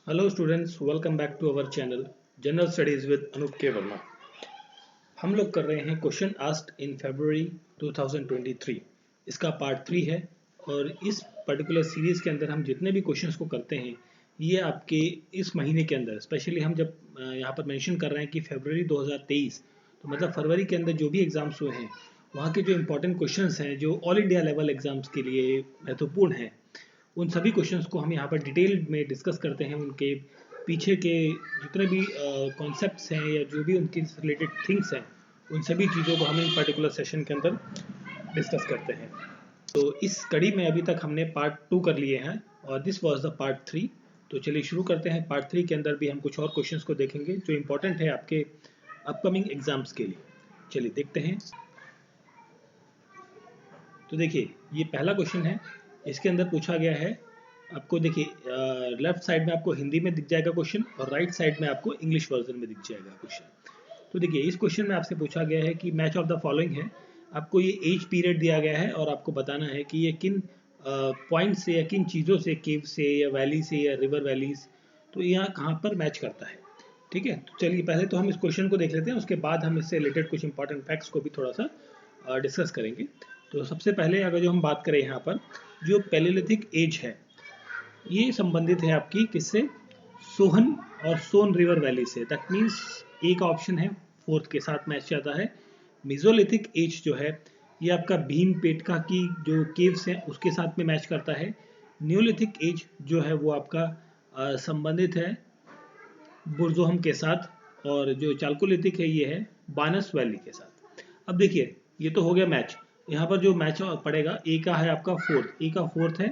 Hello students, welcome back to our channel General Studies with Anup K Verma. हम लोग कर रहे हैं क्वेश्चन आस्क्ड इन फरवरी 2023। इसका पार्ट 3 है और इस पर्टिकुलर सीरीज के अंदर हम जितने भी क्वेश्चंस को करते हैं ये आपके इस महीने के अंदर, स्पेशली हम जब यहाँ पर मेंशन कर रहे हैं कि फरवरी 2023, तो मतलब फरवरी के अंदर जो भी एग्जाम्स हुए हैं वहाँ के जो इम्पोर्टेंट क्वेश्चंस हैं जो ऑल इंडिया लेवल एग्जाम्स के लिए महत्वपूर्ण हैं, उन सभी क्वेश्चंस को हम यहाँ पर डिटेल में डिस्कस करते हैं। उनके पीछे के जितने भी कॉन्सेप्ट्स हैं या जो भी उनके रिलेटेड थिंग्स हैं, उन सभी चीज़ों को हम इन पर्टिकुलर सेशन के अंदर डिस्कस करते हैं। तो इस कड़ी में अभी तक हमने पार्ट 2 कर लिए हैं और दिस वाज द पार्ट 3। तो चलिए शुरू करते हैं। पार्ट 3 के अंदर भी हम कुछ और क्वेश्चंस को देखेंगे जो इम्पोर्टेंट है आपके अपकमिंग एग्जाम्स के लिए। चलिए देखते हैं। तो देखिए ये पहला क्वेश्चन है। इसके अंदर पूछा गया है, आपको देखिए लेफ्ट साइड में आपको हिंदी में दिख जाएगा क्वेश्चन और राइट साइड में आपको इंग्लिश वर्जन में दिख जाएगा क्वेश्चन। तो देखिए इस क्वेश्चन में आपसे पूछा गया है कि मैच ऑफ द फॉलोइंग है। आपको ये एज पीरियड दिया गया है और आपको बताना है कि ये किन पॉइंट से या किन चीज़ों से, केव से या वैली से या रिवर वैलीज, तो यहाँ कहाँ पर मैच करता है। ठीक है, तो चलिए पहले तो हम इस क्वेश्चन को देख लेते हैं, उसके बाद हम इससे रिलेटेड कुछ इंपॉर्टेंट फैक्ट्स को भी थोड़ा सा डिस्कस करेंगे। तो सबसे पहले अगर जो हम बात करें यहाँ पर जो पैलियोलिथिक एज है, ये संबंधित है आपकी किससे, सोहन और सोन रिवर वैली से। दैट मीन्स ए का ऑप्शन है फोर्थ के साथ मैच जाता है। मेसोलिथिक एज जो है ये आपका भीम पेटका की जो केव्स हैं उसके साथ में मैच करता है। न्यूलिथिक एज जो है वो आपका संबंधित है बुरजोहम के साथ, और जो चालकोलिथिक है ये है बानस वैली के साथ। अब देखिए ये तो हो गया मैच। यहाँ पर जो मैच पड़ेगा, ए का है आपका फोर्थ, ए का फोर्थ है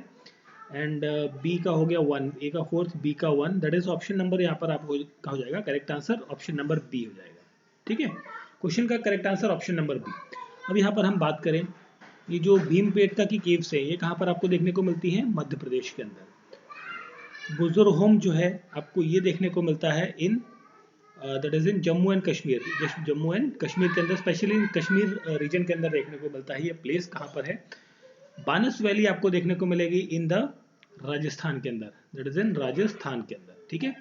एंड बी का हो गया 1, ए का फोर्थ बी का 1, दैट इज ऑप्शन नंबर यहाँ पर आपको का हो जाएगा correct answer, option number B हो जाएगा। ठीक है, क्वेश्चन का correct answer option number B. अब यहाँ पर हम बात करें, ये जो भीमपेटका की केव्स है ये कहाँ पर आपको देखने को मिलती है, मध्य प्रदेश के अंदर। बुजुर्गोम जो है आपको ये देखने को मिलता है इन that is in Jammu and Kashmir. Jammu and Kashmir के अंदर, स्पेशली इन कश्मीर रीजन के अंदर देखने को मिलता है। ये प्लेस कहाँ पर है, बानस वैली आपको देखने को मिलेगी इन द राजस्थान के अंदर, दैट इज इन राजस्थान के अंदर। ठीक है,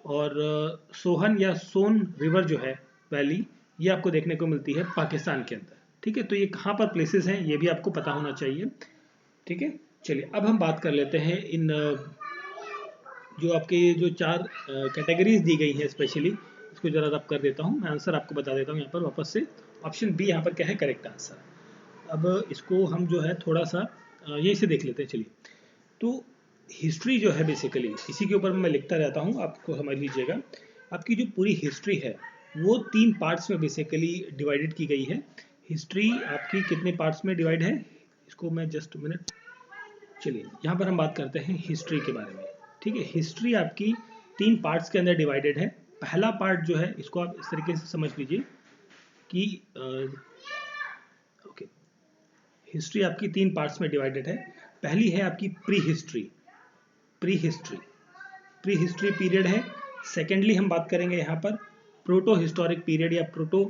और सोहन या सोन रिवर जो है वैली, ये आपको देखने को मिलती है पाकिस्तान के अंदर। ठीक है, तो ये कहाँ पर प्लेसेस हैं ये भी आपको पता होना चाहिए। ठीक है, चलिए अब हम बात कर लेते हैं इन जो आपके ये जो 4 कैटेगरीज दी गई हैं, स्पेशली इसको जरा रब कर देता हूँ, मैं आंसर आपको बता देता हूँ यहाँ पर वापस से। ऑप्शन बी यहाँ पर क्या है करेक्ट आंसर। अब इसको हम जो है थोड़ा सा यही से देख लेते हैं। चलिए, तो हिस्ट्री जो है बेसिकली इसी के ऊपर मैं लिखता रहता हूँ, आपको समझ लीजिएगा। आपकी जो पूरी हिस्ट्री है वो 3 पार्ट्स में बेसिकली डिवाइडेड की गई है। हिस्ट्री आपकी कितने पार्ट्स में डिवाइड है, इसको मैं जस्ट मिनट, चलिए यहाँ पर हम बात करते हैं हिस्ट्री के बारे में। ठीक है, हिस्ट्री आपकी 3 पार्ट्स के अंदर डिवाइडेड है। पहला पार्ट जो है इसको आप इस तरीके से समझ लीजिए कि ओके, हिस्ट्री आपकी 3 पार्ट्स में डिवाइडेड है। पहली है आपकी pre history, pre history, pre history period है। सेकेंडली हम बात करेंगे यहाँ पर प्रोटो हिस्टोरिक पीरियड या प्रोटो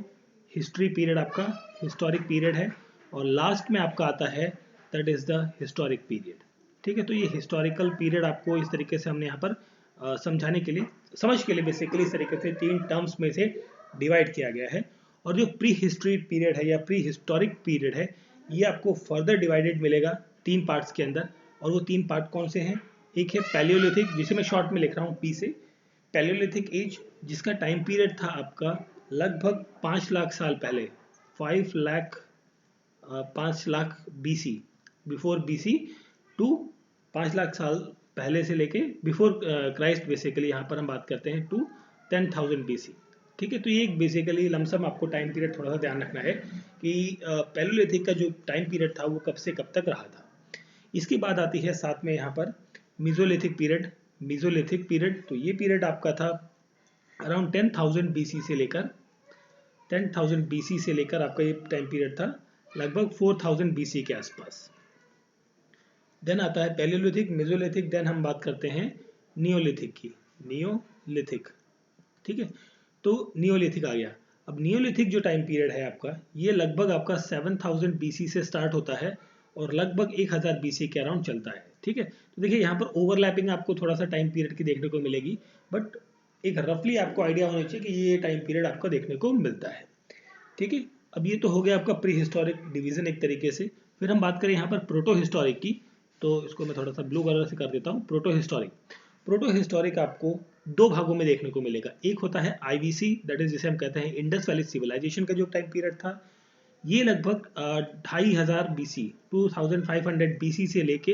हिस्ट्री पीरियड, आपका हिस्टोरिक पीरियड है। और लास्ट में आपका आता है that is the historic period. ठीक है, तो ये हिस्टोरिकल पीरियड आपको इस तरीके से हमने यहाँ पर समझाने के लिए, समझ के लिए बेसिकली इस तरीके से 3 टर्म्स में से डिवाइड किया गया है। और जो प्री हिस्ट्री पीरियड है या प्री हिस्टोरिक पीरियड है ये आपको फर्दर डिवाइडेड मिलेगा 3 पार्ट्स के अंदर। और वो 3 पार्ट कौन से हैं, एक है पैलियोलिथिक, जिसे मैं शॉर्ट में लिख रहा हूँ पी से, पैलियोलिथिक एज, जिसका टाइम पीरियड था आपका लगभग 5 लाख साल पहले, 5 lakh BC, before BC to 5 lakh साल पहले से लेके बिफोर क्राइस्ट, बेसिकली यहाँ पर हम बात करते हैं टू 10,000 BC। ठीक है, तो ये एक बेसिकली लमसम आपको टाइम पीरियड थोड़ा सा ध्यान रखना है कि पैलियोलिथिक का जो टाइम पीरियड था वो कब से कब तक रहा था। इसके बाद आती है साथ में यहाँ पर मीजोलिथिक पीरियड। मीजोलिथिक पीरियड, तो ये पीरियड आपका था अराउंड 10,000 BC से लेकर 10,000 BC से लेकर आपका ये टाइम पीरियड था लगभग 4,000 BC के आसपास। देन आता है पैलियोलिथिक, मेसोलिथिक, देन हम बात करते हैं नियोलिथिक की, नियोलिथिक। ठीक है, तो नियोलिथिक आ गया। अब नियोलिथिक जो टाइम पीरियड है आपका ये लगभग आपका 7,000 BC से स्टार्ट होता है और लगभग 1,000 BC के अराउंड चलता है। ठीक है। तो देखिए यहाँ पर ओवरलैपिंग आपको थोड़ा सा टाइम पीरियड की देखने को मिलेगी, बट एक रफली आपको आइडिया होना चाहिए कि ये टाइम पीरियड आपको देखने को मिलता है, ठीक है। अब ये तो हो गया आपका प्री हिस्टोरिक डिवीजन एक तरीके से। फिर हम बात करें यहाँ पर प्रोटो हिस्टोरिक की, तो इसको मैं थोड़ा सा ब्लू कलर से कर देता हूँ। प्रोटो हिस्टोरिक, प्रोटो हिस्टोरिक आपको दो भागों में देखने को मिलेगा। एक होता है आईवीसी, दैट इज जिसे हम कहते हैं इंडस वैली सिविलाइजेशन का जो टाइम पीरियड था, ये लगभग 2500 बीसी 2500 बीसी से लेके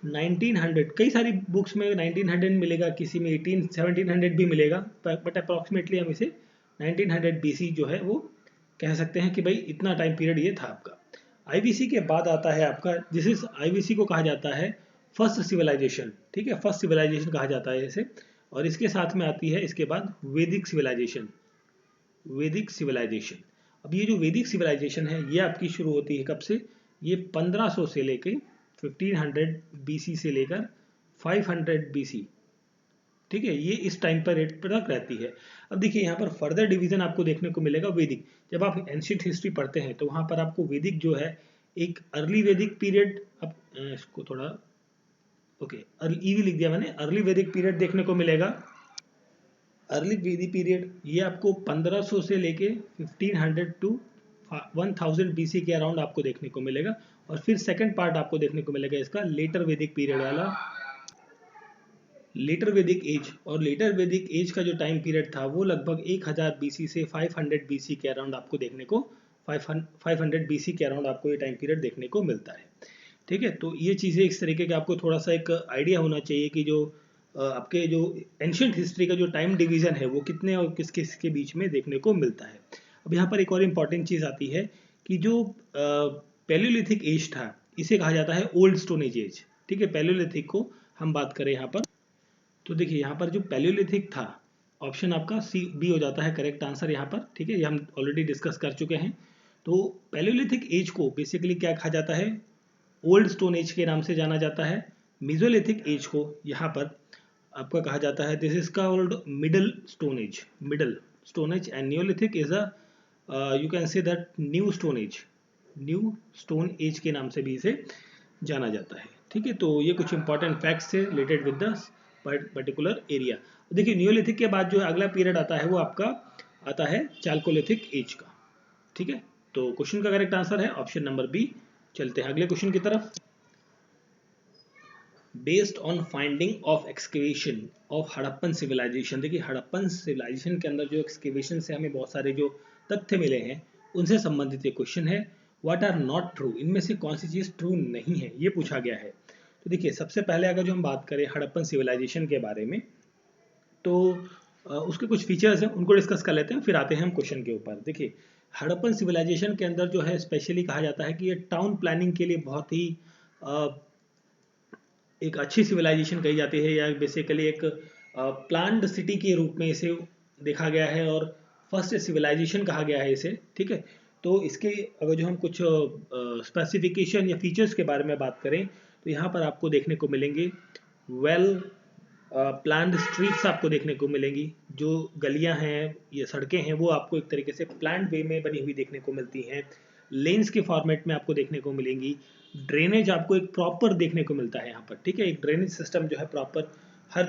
1900, कई सारी बुक्स में 1900 मिलेगा, किसी में 1700 भी मिलेगा, बट अप्रॉक्सीमेटली हम इसे 1900 बीसी जो है वो कह सकते हैं कि भाई इतना टाइम पीरियड ये था आपका। आईवीसी के बाद आता है आपका, जिस इस आईवीसी को कहा जाता है फर्स्ट सिविलाइजेशन, ठीक है, फर्स्ट सिविलाइजेशन कहा जाता है इसे। और इसके साथ में आती है इसके बाद वैदिक सिविलाइजेशन, वैदिक सिविलाइजेशन। अब ये जो वैदिक सिविलाइजेशन है ये आपकी शुरू होती है कब से, ये 1500 से लेके 1500 बीसी से लेकर 500 बीसी, ठीक है, ये इस टाइम पर रेट पर तक रहती है। अब देखिए यहाँ पर फर्दर डिवीजन आपको देखने को मिलेगा वैदिक। जब आप एंशिएंट हिस्ट्री पढ़ते हैं तो वहाँ पर आपको वैदिक जो है एक अर्ली वैदिक पीरियड, अब इसको थोड़ा ओके ईवी लिख दिया मैंने, अर्ली वैदिक पीरियड देखने को मिलेगा। अर्ली वैदिक पीरियड ये आपको 1500 से लेके 1500 टू 1000 बीसी के अराउंड आपको देखने को मिलेगा। और फिर सेकंड पार्ट आपको देखने को मिलेगा इसका लेटर वैदिक पीरियड वाला, लेटर वैदिक एज। और लेटर वैदिक एज का जो टाइम पीरियड था वो लगभग 1000 बीसी से 500 बीसी के अराउंड आपको देखने को 500 बीसी के अराउंड आपको ये टाइम पीरियड देखने को मिलता है, ठीक है। तो ये चीज़ें इस तरीके का आपको थोड़ा सा एक आइडिया होना चाहिए कि जो आपके जो एंशिएंट हिस्ट्री का जो टाइम डिवीजन है वो कितने और किस किस के बीच में देखने को मिलता है। अब यहाँ पर एक और इम्पॉर्टेंट चीज़ आती है कि जो पैलियोलिथिक एज था इसे कहा जाता है ओल्ड स्टोन एज, ठीक है। पैलियोलिथिक को हम बात करें यहाँ पर, तो देखिए यहाँ पर जो पैलियोलिथिक था, ऑप्शन आपका सी बी हो जाता है करेक्ट आंसर यहाँ पर, ठीक है। ये हम ऑलरेडी डिस्कस कर चुके हैं। तो पैलियोलिथिक एज को बेसिकली क्या कहा जाता है, ओल्ड स्टोन एज के नाम से जाना जाता है। मेसोलिथिक एज को यहाँ पर आपका कहा जाता है this is called middle stone age, middle stone age. And Neolithic is a you can say that new stone age, new stone age के नाम से भी इसे जाना जाता है, ठीक है। तो ये कुछ इंपॉर्टेंट फैक्ट्स है related with the particular area. देखिए नियोलिथिक के बाद जो अगला पीरियड आता है वो आपका आता है चाल्कोलिथिक एज का, ठीक है। तो क्वेश्चन का करेक्ट आंसर है ऑप्शन नंबर बी। चलते हैं अगले क्वेश्चन की तरफ। Based on finding of excavation of Harappan civilisation, देखिए हड़प्पन सिविलाइजेशन के अंदर जो एक्सकेवेशन से हमें बहुत सारे जो तथ्य मिले हैं उनसे संबंधित ये क्वेश्चन है। व्हाट आर नॉट ट्रू, इनमें से कौन सी चीज ट्रू नहीं है ये पूछा गया है। तो देखिए सबसे पहले अगर जो हम बात करें हड़प्पन सिविलाइजेशन के बारे में, तो उसके कुछ फीचर्स हैं उनको डिस्कस कर लेते हैं, फिर आते हैं हम क्वेश्चन के ऊपर। देखिए हड़प्पन सिविलाइजेशन के अंदर जो है स्पेशली कहा जाता है कि ये टाउन प्लानिंग के लिए बहुत ही एक अच्छी सिविलाइजेशन कही जाती है, या बेसिकली एक प्लान्ड सिटी के रूप में इसे देखा गया है और फर्स्ट सिविलाइजेशन कहा गया है इसे, ठीक है। तो इसके अगर जो हम कुछ स्पेसिफिकेशन या फीचर्स के बारे में बात करें तो यहाँ पर आपको देखने को मिलेंगे वेल प्लान्ड स्ट्रीट्स आपको देखने को मिलेंगी, जो गलियां हैं या सड़कें हैं वो आपको एक तरीके से प्लान्ड वे में बनी हुई देखने को मिलती हैं। लेन्स के फॉर्मेट में आपको देखने को मिलेंगी। ड्रेनेज आपको एक प्रॉपर देखने को मिलता है यहाँ पर, ठीक है। एक ड्रेनेज सिस्टम जो है प्रॉपर, हर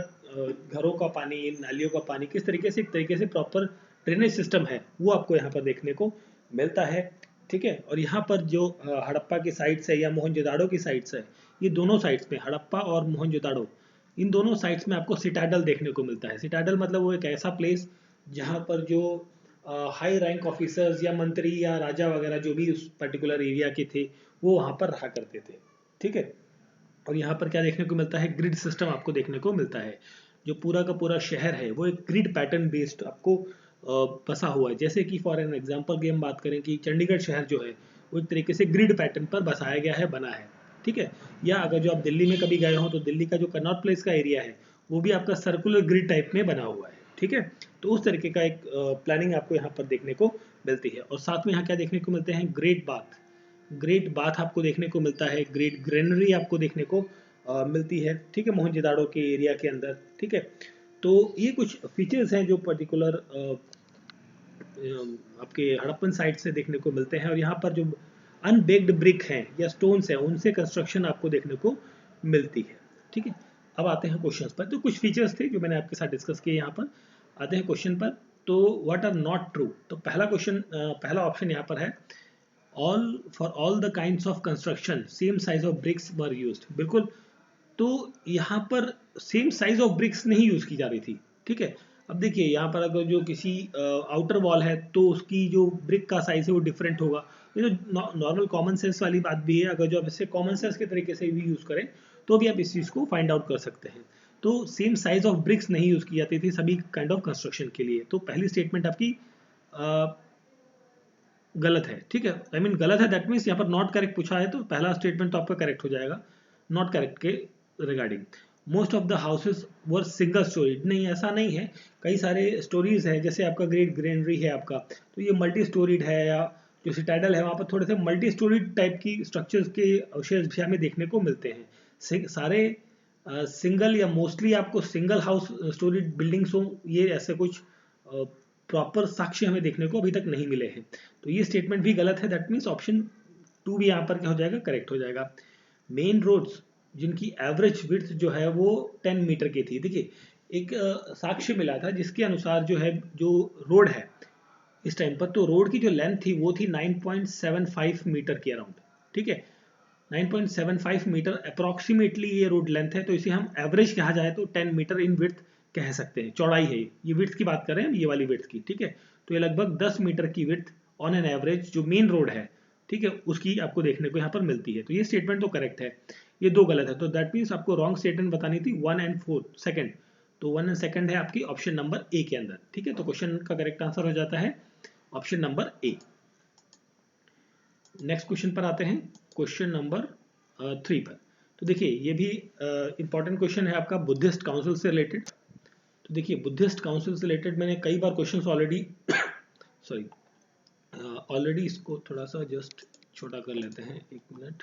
घरों का पानी, नालियों का पानी किस तरीके से एक तरीके से प्रॉपर ड्रेनेज सिस्टम है वो आपको यहाँ पर देखने को मिलता है, ठीक है। और यहाँ पर जो हड़प्पा की साइट्स है या मोहनजोदाड़ो की साइट्स है, ये दोनों साइट्स में हड़प्पा और मोहनजोदाड़ो इन दोनों साइट्स में आपको सिटाडल देखने को मिलता है। सिटाडल मतलब वो एक ऐसा प्लेस जहाँ पर जो हाई रैंक ऑफिसर्स या मंत्री या राजा वगैरह जो भी उस पर्टिकुलर एरिया के थे वो वहाँ पर रहा करते थे, ठीक है। और यहाँ पर क्या देखने को मिलता है, ग्रिड सिस्टम आपको देखने को मिलता है। जो पूरा का पूरा शहर है वो एक ग्रिड पैटर्न बेस्ड आपको बसा हुआ है। जैसे कि फॉर एन एग्जांपल की हम बात करें कि चंडीगढ़ शहर जो है वो एक तरीके से ग्रिड पैटर्न पर बसाया गया है, बना है, ठीक है। या अगर जो आप दिल्ली में कभी गए हो तो दिल्ली का जो कनॉट प्लेस का एरिया है वो भी आपका सर्कुलर ग्रिड टाइप में बना हुआ है, ठीक है। तो उस तरीके का एक प्लानिंग आपको यहाँ पर देखने को मिलती है। और साथ में यहाँ क्या देखने को मिलते हैं, ग्रेट बाथ, ग्रेट बाथ आपको देखने को मिलता है। ग्रेट ग्रेनरी आपको देखने को मिलती है, ठीक है, मोहनजोदाड़ो के एरिया के अंदर, ठीक है। तो ये कुछ फीचर्स हैं जो पर्टिकुलर आपके हड़प्पन साइट से देखने को मिलते हैं। और यहाँ पर जो अनबेक्ड ब्रिक हैं या स्टोन्स हैं उनसे कंस्ट्रक्शन आपको देखने को मिलती है। ठीक है, अब आते हैं क्वेश्चंस पर। तो कुछ फीचर्स थे जो मैंने आपके साथ डिस्कस किए। यहाँ पर आते हैं क्वेश्चन पर। तो व्हाट आर नॉट ट्रू, तो पहला क्वेश्चन, पहला ऑप्शन यहाँ पर है all the kinds of construction same size of bricks were used। बिल्कुल, तो यहाँ पर सेम साइज ऑफ ब्रिक्स नहीं यूज की जा रही थी। ठीक है, अब देखिए यहाँ पर अगर जो किसी आउटर वॉल है तो उसकी जो ब्रिक का साइज है वो डिफरेंट होगा। ये तो नॉर्मल कॉमन सेंस वाली बात भी है। अगर जो आप इसे कॉमन सेंस के तरीके से भी यूज करें तो भी आप इस चीज को फाइंड आउट कर सकते हैं। तो सेम साइज ऑफ ब्रिक्स नहीं यूज की जाती थी सभी काइंड ऑफ कंस्ट्रक्शन के लिए। तो पहली स्टेटमेंट आपकी गलत है। ठीक है, आई मीन गलत है, दैट मीन्स यहाँ पर नॉट करेक्ट पूछा है तो पहला स्टेटमेंट तो आपका करेक्ट हो जाएगा नॉट करेक्ट के regarding. Most of the houses were single storeyed, नहीं ऐसा नहीं है, कई सारे स्टोरीज हैं। जैसे आपका ग्रेट ग्रेनरी है आपका, तो ये मल्टी स्टोरीड है, या जो सिटाडल है वहाँ पर थोड़े से मल्टी स्टोरीड टाइप की स्ट्रक्चर्स के अवशेष भी हमें देखने को मिलते हैं। सारे सिंगल या मोस्टली आपको सिंगल हाउस स्टोरीड बिल्डिंग्स हो, ये ऐसे कुछ प्रॉपर साक्ष्य हमें देखने को अभी तक नहीं मिले हैं। तो ये स्टेटमेंट भी गलत है, दैट मीन्स ऑप्शन 2 भी यहाँ पर क्या हो जाएगा, करेक्ट हो जाएगा। मेन रोड्स जिनकी एवरेज विड्थ जो है वो 10 मीटर की थी। देखिए एक साक्ष्य मिला था जिसके अनुसार जो है, जो रोड है इस टाइम पर, तो रोड की जो लेंथ थी वो थी 9.75 मीटर के अराउंड। ठीक है, 9.75 मीटर अप्रोक्सीमेटली ये रोड लेंथ है। तो इसे हम एवरेज कहा जाए तो 10 मीटर इन विड्थ कह सकते हैं। चौड़ाई है ये विड्थ की बात कर रहे हैं, ये वाली विड्थ की। ठीक है, तो ये लगभग 10 मीटर की विड्थ ऑन एन एवरेज जो मेन रोड है, ठीक है, उसकी आपको देखने को यहाँ पर मिलती है। तो ये स्टेटमेंट तो करेक्ट है, ये दो गलत है। तो दैट मीन्स आपको रॉन्ग स्टेटमेंट बतानी थी 1 एंड 4 सेकंड। तो 1 एंड सेकंड है आपकी ऑप्शन नंबर ए के अंदर। ठीक है, तो क्वेश्चन का करेक्ट आंसर हो जाता है option number A. Next question पर आते हैं, क्वेश्चन नंबर 3 पर। तो देखिए ये भी इंपॉर्टेंट क्वेश्चन है आपका बुद्धिस्ट काउंसिल से रिलेटेड। तो देखिए बुद्धिस्ट काउंसिल से रिलेटेड मैंने कई बार क्वेश्चंस ऑलरेडी सॉरी ऑलरेडी इसको थोड़ा सा जस्ट छोटा कर लेते हैं, एक minute,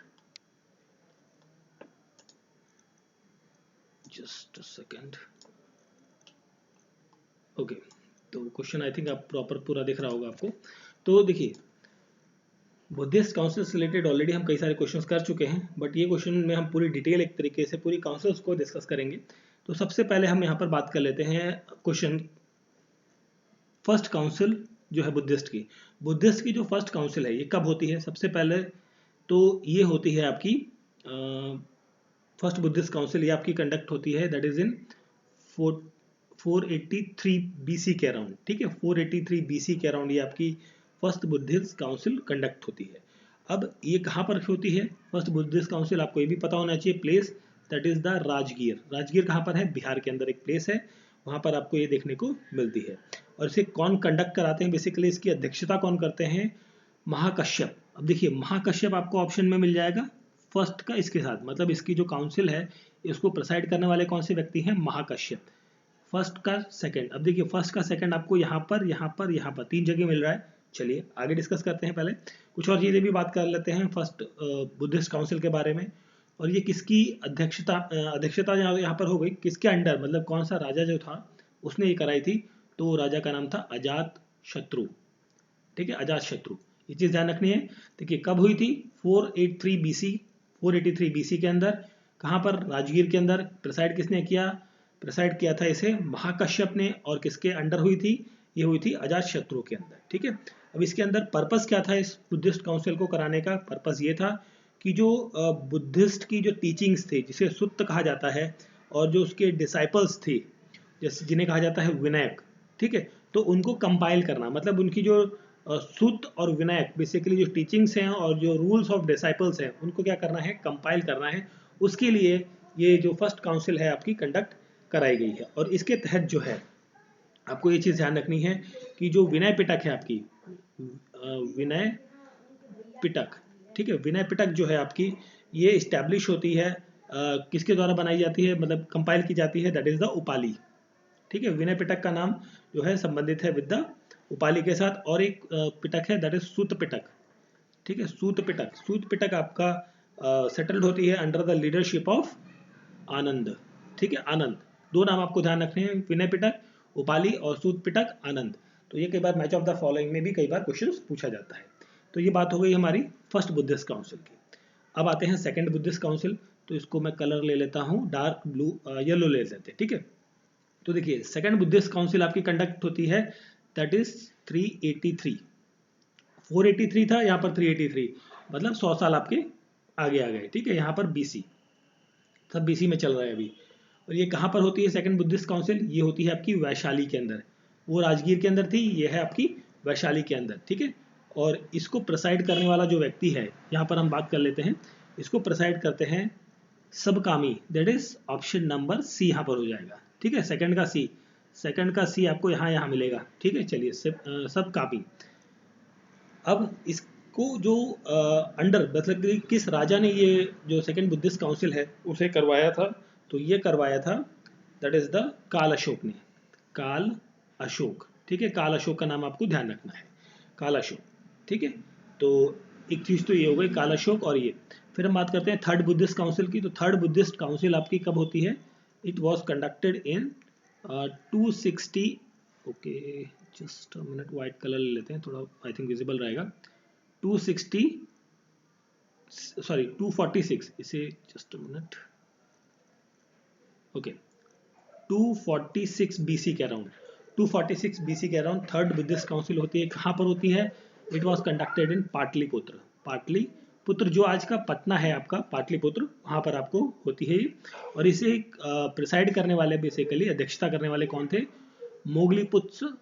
just a second. Okay, तो क्वेश्चन आई थिंक आप प्रॉपर पूरा दिख रहा होगा आपको। तो देखिए बुद्धिस्ट काउंसिल से रिलेटेड ऑलरेडी हम कई सारे क्वेश्चंस कर चुके हैं, बट ये क्वेश्चन में हम पूरी डिटेल एक तरीके से पूरी काउंसिल्स को डिस्कस करेंगे। तो सबसे पहले हम यहाँ पर बात कर लेते हैं क्वेश्चन फर्स्ट काउंसिल जो है बुद्धिस्ट की जो फर्स्ट काउंसिल है ये कब होती है। सबसे पहले तो ये होती है आपकी फर्स्ट बुद्धिस्ट काउंसिल, ये आपकी कंडक्ट होती है दैट इज इन 483 बीसी के अराउंड। ठीक है, 483 बीसी के अराउंड ये आपकी फर्स्ट बुद्धिस्ट काउंसिल कंडक्ट होती है। अब ये कहाँ पर होती है फर्स्ट बुद्धिस्ट काउंसिल, आपको ये भी पता होना चाहिए place, that is the Rajgir. Rajgir कहाँ पर है, बिहार के अंदर एक प्लेस है, वहाँ पर आपको ये देखने को मिलती है। और इसे कौन कंडक्ट कराते हैं, बेसिकली इसकी अध्यक्षता कौन करते हैं, महाकश्यप। अब देखिए महाकश्यप आपको ऑप्शन में मिल जाएगा फर्स्ट का इसके साथ, मतलब इसकी जो काउंसिल है इसको प्रिसाइड करने वाले कौन से व्यक्ति हैं, महाकश्यप। फर्स्ट का सेकंड, अब देखिए फर्स्ट का सेकंड आपको यहाँ पर 3 जगह मिल रहा है। चलिए आगे डिस्कस करते हैं, पहले कुछ और चीजें भी बात कर लेते हैं फर्स्ट बुद्धिस्ट काउंसिल के बारे में। और ये किसकी अध्यक्षता यहाँ पर हो गई, किसके अंडर, मतलब कौन सा राजा जो था उसने ये कराई थी, तो राजा का नाम था अजात शत्रु। ठीक है, अजात शत्रु, ये चीज ध्यान रखनी है। देखिए कब हुई थी, 483 बीसी के अंदर, कहाँ पर, राजगीर के अंदर। प्रिसाइड किसने किया, प्रिसाइड किया था इसे महाकश्यप ने, और किसके अंडर हुई थी, ये हुई थी अजात शत्रु के अंदर। ठीक है, अब इसके अंदर पर्पस क्या था, इस बुद्धिस्ट काउंसिल को कराने का पर्पस ये था कि जो बुद्धिस्ट की जो टीचिंग्स थे, जिसे सुत्त कहा जाता है, और जो उसके डिसाइपल्स थे जैसे जिन्हें कहा जाता है विनायक, ठीक है, तो उनको कंपाइल करना, मतलब उनकी जो सुत्त और विनायक बेसिकली जो टीचिंग्स हैं और जो रूल्स ऑफ डिसाइपल्स हैं उनको क्या करना है, कंपाइल करना है। उसके लिए ये जो फर्स्ट काउंसिल है आपकी कंडक्ट कराई गई है। और इसके तहत जो है आपको ये चीज ध्यान रखनी है कि जो विनय पिटक है आपकी, विनय पिटक, ठीक है, विनय पिटक जो है आपकी ये इस्टेब्लिश होती है किसके द्वारा बनाई जाती है, मतलब कंपाइल की जाती है, दैट इज द उपाली। ठीक है, विनय पिटक का नाम जो है संबंधित है विद द उपाली के साथ। और एक पिटक है दैट इज सूत पिटक। ठीक है, सूत पिटक आपका सेटल्ड होती है अंडर द लीडरशिप ऑफ आनंद। ठीक है, आनंद, दो नाम आपको ध्यान रखने हैं, विनय पिटक उपाली और सूत पिटक आनंद। तो ये कई बार मैच ऑफ द फॉलोइंग में भी कई बार क्वेश्चन पूछा जाता है। तो ये बात हो गई हमारी फर्स्ट बुद्धिस्ट काउंसिल की। अब आते हैं सेकंड बुद्धिस्ट काउंसिल। तो इसको मैं कलर ले लेता हूँ डार्क ब्लू, येलो ले लेते हैं, ठीक है। तो देखिए सेकंड बुद्धिस्ट काउंसिल आपकी कंडक्ट होती है, दैट इज 383। 483 था, यहाँ पर 383, मतलब 100 साल आपके आगे आ गए, ठीक है। यहाँ पर बीसी, सब बीसी में चल रहा है अभी। और ये कहाँ पर होती है सेकंड बुद्धिस्ट काउंसिल? ये होती है आपकी वैशाली के अंदर। वो राजगीर के अंदर थी, ये है आपकी वैशाली के अंदर, ठीक है। और इसको प्रेसाइड करने वाला जो व्यक्ति है, यहाँ पर हम बात कर लेते हैं, इसको प्रेसाइड करते हैं सबकामी, that is option number C यहाँ पर हो जाएगा, ठीक है। सेकंड का सी, सेकंड का सी आपको यहाँ मिलेगा, ठीक है। चलिए सबकामी। अब इसको जो अंडर मतलब कि किस राजा ने ये जो सेकंड बुद्धिस्ट काउंसिल है उसे करवाया था, तो ये करवाया था दैट इज द काल अशोक ने, काल अशोक, ठीक है। काल अशोक का नाम आपको ध्यान रखना है, काल अशोक, ठीक है। तो एक चीज तो ये हो गई काल अशोक। और ये फिर हम बात करते हैं थर्ड बुद्धिस्ट काउंसिल की। तो थर्ड बुद्धिस्ट काउंसिल आपकी कब होती है? It was conducted in 260, okay just a minute, white colour ले लेते हैं, थोड़ा आई थिंक विजिबल रहेगा। 260 सॉरी 246, इसे just a minute, okay 246 BC के अराउंड, 246 बीसी के अराउंड थर्ड बुद्धिस्ट काउंसिल होती है। कहाँ पर होती है? It was conducted in Pataliputra, Pataliputra जो आज का पटना है आपका, पाटलिपुत्र, वहाँ पर आपको होती है ये। और इसे प्रिसाइड करने वाले, बेसिकली अध्यक्षता करने वाले कौन थे? मोगलीपुत्र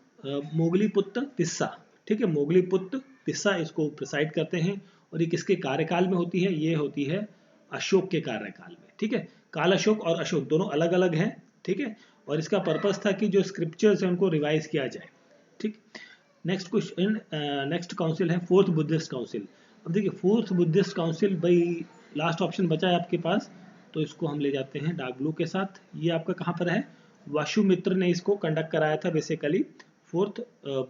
तिस्सा, ठीक है। मोगलीपुत्र तिस्सा इसको प्रिसाइड करते हैं। और ये किसके कार्यकाल में होती है? ये होती है अशोक के कार्यकाल में, ठीक है। काल अशोक और अशोक दोनों अलग अलग हैं, ठीक है। और इसका पर्पस था कि जो स्क्रिप्चर्स हैं उनको रिवाइज किया जाए, ठीक। नेक्स्ट क्वेश्चन, नेक्स्ट काउंसिल है फोर्थ बुद्धिस्ट काउंसिल। अब देखिए फोर्थ बुद्धिस्ट काउंसिल, भाई लास्ट ऑप्शन बचा है आपके पास, तो इसको हम ले जाते हैं डार्क ब्लू के साथ। ये आपका कहाँ पर है? वाशुमित्र ने इसको कंडक्ट कराया था बेसिकली, फोर्थ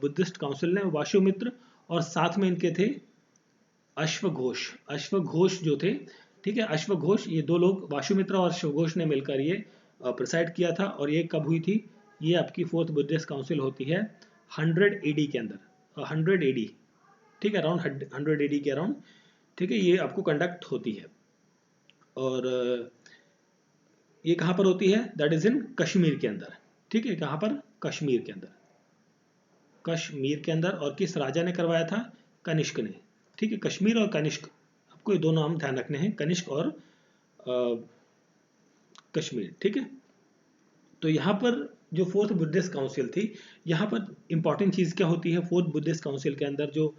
बुद्धिस्ट काउंसिल ने, वाशुमित्र। और साथ में इनके थे अश्वघोष, अश्वघोष जो थे, ठीक है। अश्वघोष, ये दो लोग, वाशुमित्र और अश्वघोष ने मिलकर ये प्रिसाइड किया था। और ये कब हुई थी? ये आपकी फोर्थ बुद्धिस्ट काउंसिल होती है 100 एडी के अंदर, 100 एडी, ठीक है, अराउंड 100 एडी के अराउंड, ठीक है। ये आपको कंडक्ट होती है। और ये कहाँ पर होती है? दैट इज इन कश्मीर के अंदर, ठीक है। कहाँ पर? कश्मीर के अंदर, कश्मीर के अंदर। और किस राजा ने करवाया था? कनिष्क ने, ठीक है। कश्मीर और कनिष्क, आपको ये दो नाम ध्यान रखने हैं, कनिष्क और कश्मीर, ठीक है। तो यहाँ पर जो फोर्थ बुद्धिस्ट काउंसिल थी, यहाँ पर इंपॉर्टेंट चीज़ क्या होती है? फोर्थ बुद्धिस्ट काउंसिल के अंदर जो